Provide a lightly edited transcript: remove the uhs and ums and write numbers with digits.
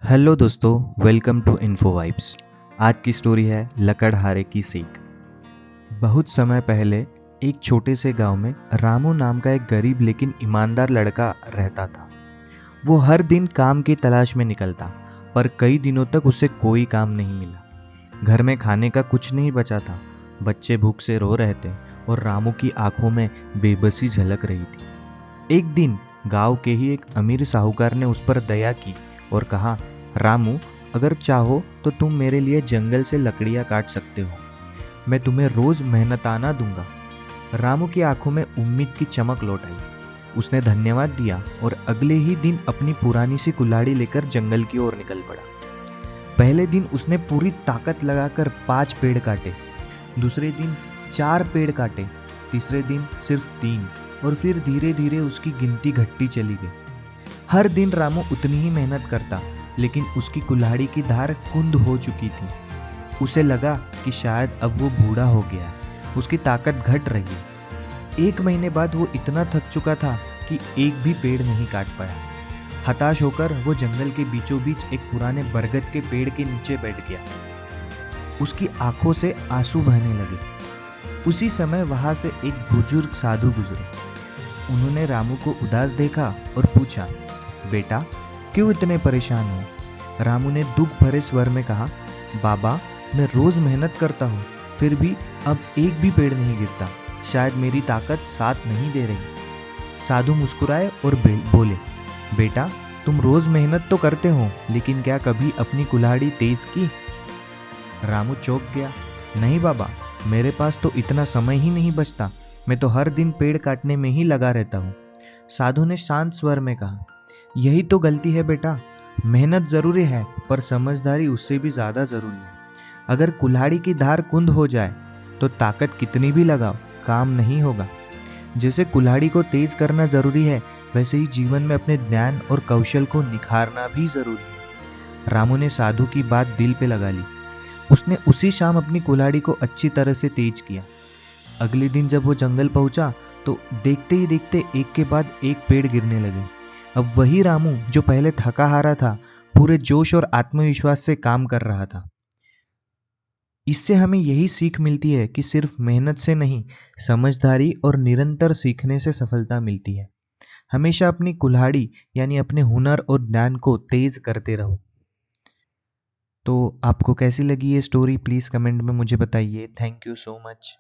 Hello दोस्तों, welcome to info vibes. आज की स्टोरी है लकड़हारे की सीख। बहुत समय पहले एक छोटे से गांव में रामू नाम का एक गरीब लेकिन ईमानदार लड़का रहता था। वो हर दिन काम की तलाश में निकलता, पर कई दिनों तक उसे कोई काम नहीं मिला। घर में खाने का कुछ नहीं बचा था। बच्चे भूख से रो रहे थे और रामू की आंखों में बेबसी झलक रही थी। एक दिन गांव के ही एक अमीर साहूकार ने उस पर दया की और कहा, रामू, अगर चाहो तो तुम मेरे लिए जंगल से लकड़ियां काट सकते हो। मैं तुम्हें रोज मेहनताना दूंगा। रामू की आंखों में उम्मीद की चमक लौट आई। उसने धन्यवाद दिया और अगले ही दिन अपनी पुरानी सी कुल्हाड़ी लेकर जंगल की ओर निकल पड़ा। पहले दिन उसने पूरी ताकत लगाकर 5 पेड़ काटे, दूसरे दिन 4 पेड़ काटे, तीसरे दिन सिर्फ 3 और फिर धीरे धीरे उसकी गिनती घटती चली गई। हर दिन रामू उतनी ही मेहनत करता, लेकिन उसकी कुल्हाड़ी की धार कुंद हो चुकी थी। उसे लगा कि शायद अब वो बूढ़ा हो गया है, उसकी ताकत घट रही है। 1 महीने बाद वो इतना थक चुका था कि एक भी पेड़ नहीं काट पाया। हताश होकर वो जंगल के बीचों बीच एक पुराने बरगद के पेड़ के नीचे बैठ गया। उसकी आंखों से आंसू बहने लगे। उसी समय वहां से एक बुजुर्ग साधु गुजरे। उन्होंने रामू को उदास देखा और पूछा, बेटा, क्यों इतने परेशान हो? रामू ने दुख भरे स्वर में कहा, बाबा, मैं रोज मेहनत करता हूँ, फिर भी अब एक भी पेड़ नहीं गिरता। शायद मेरी ताकत साथ नहीं दे रही। साधु मुस्कुराए और बोले, बेटा, तुम रोज मेहनत तो करते हो, लेकिन क्या कभी अपनी कुल्हाड़ी तेज की? रामू चौंक गया। नहीं बाबा, मेरे पास तो इतना समय ही नहीं बचता। मैं तो हर दिन पेड़ काटने में ही लगा रहता हूँ। साधु ने शांत स्वर में कहा, यही तो गलती है बेटा। मेहनत जरूरी है, पर समझदारी उससे भी ज्यादा जरूरी है। अगर कुल्हाड़ी की धार कुंद हो जाए तो ताकत कितनी भी लगाओ, काम नहीं होगा। जैसे कुल्हाड़ी को तेज करना जरूरी है, वैसे ही जीवन में अपने ज्ञान और कौशल को निखारना भी जरूरी है। रामू ने साधु की बात दिल पे लगा ली। उसने उसी शाम अपनी कुल्हाड़ी को अच्छी तरह से तेज किया। अगले दिन जब वो जंगल पहुंचा तो देखते ही देखते एक के बाद एक पेड़ गिरने लगे। अब वही रामू जो पहले थका हारा था, पूरे जोश और आत्मविश्वास से काम कर रहा था। इससे हमें यही सीख मिलती है कि सिर्फ मेहनत से नहीं, समझदारी और निरंतर सीखने से सफलता मिलती है। हमेशा अपनी कुल्हाड़ी यानी अपने हुनर और ज्ञान को तेज करते रहो। तो आपको कैसी लगी ये स्टोरी, प्लीज़ कमेंट में मुझे बताइए। Thank you so much.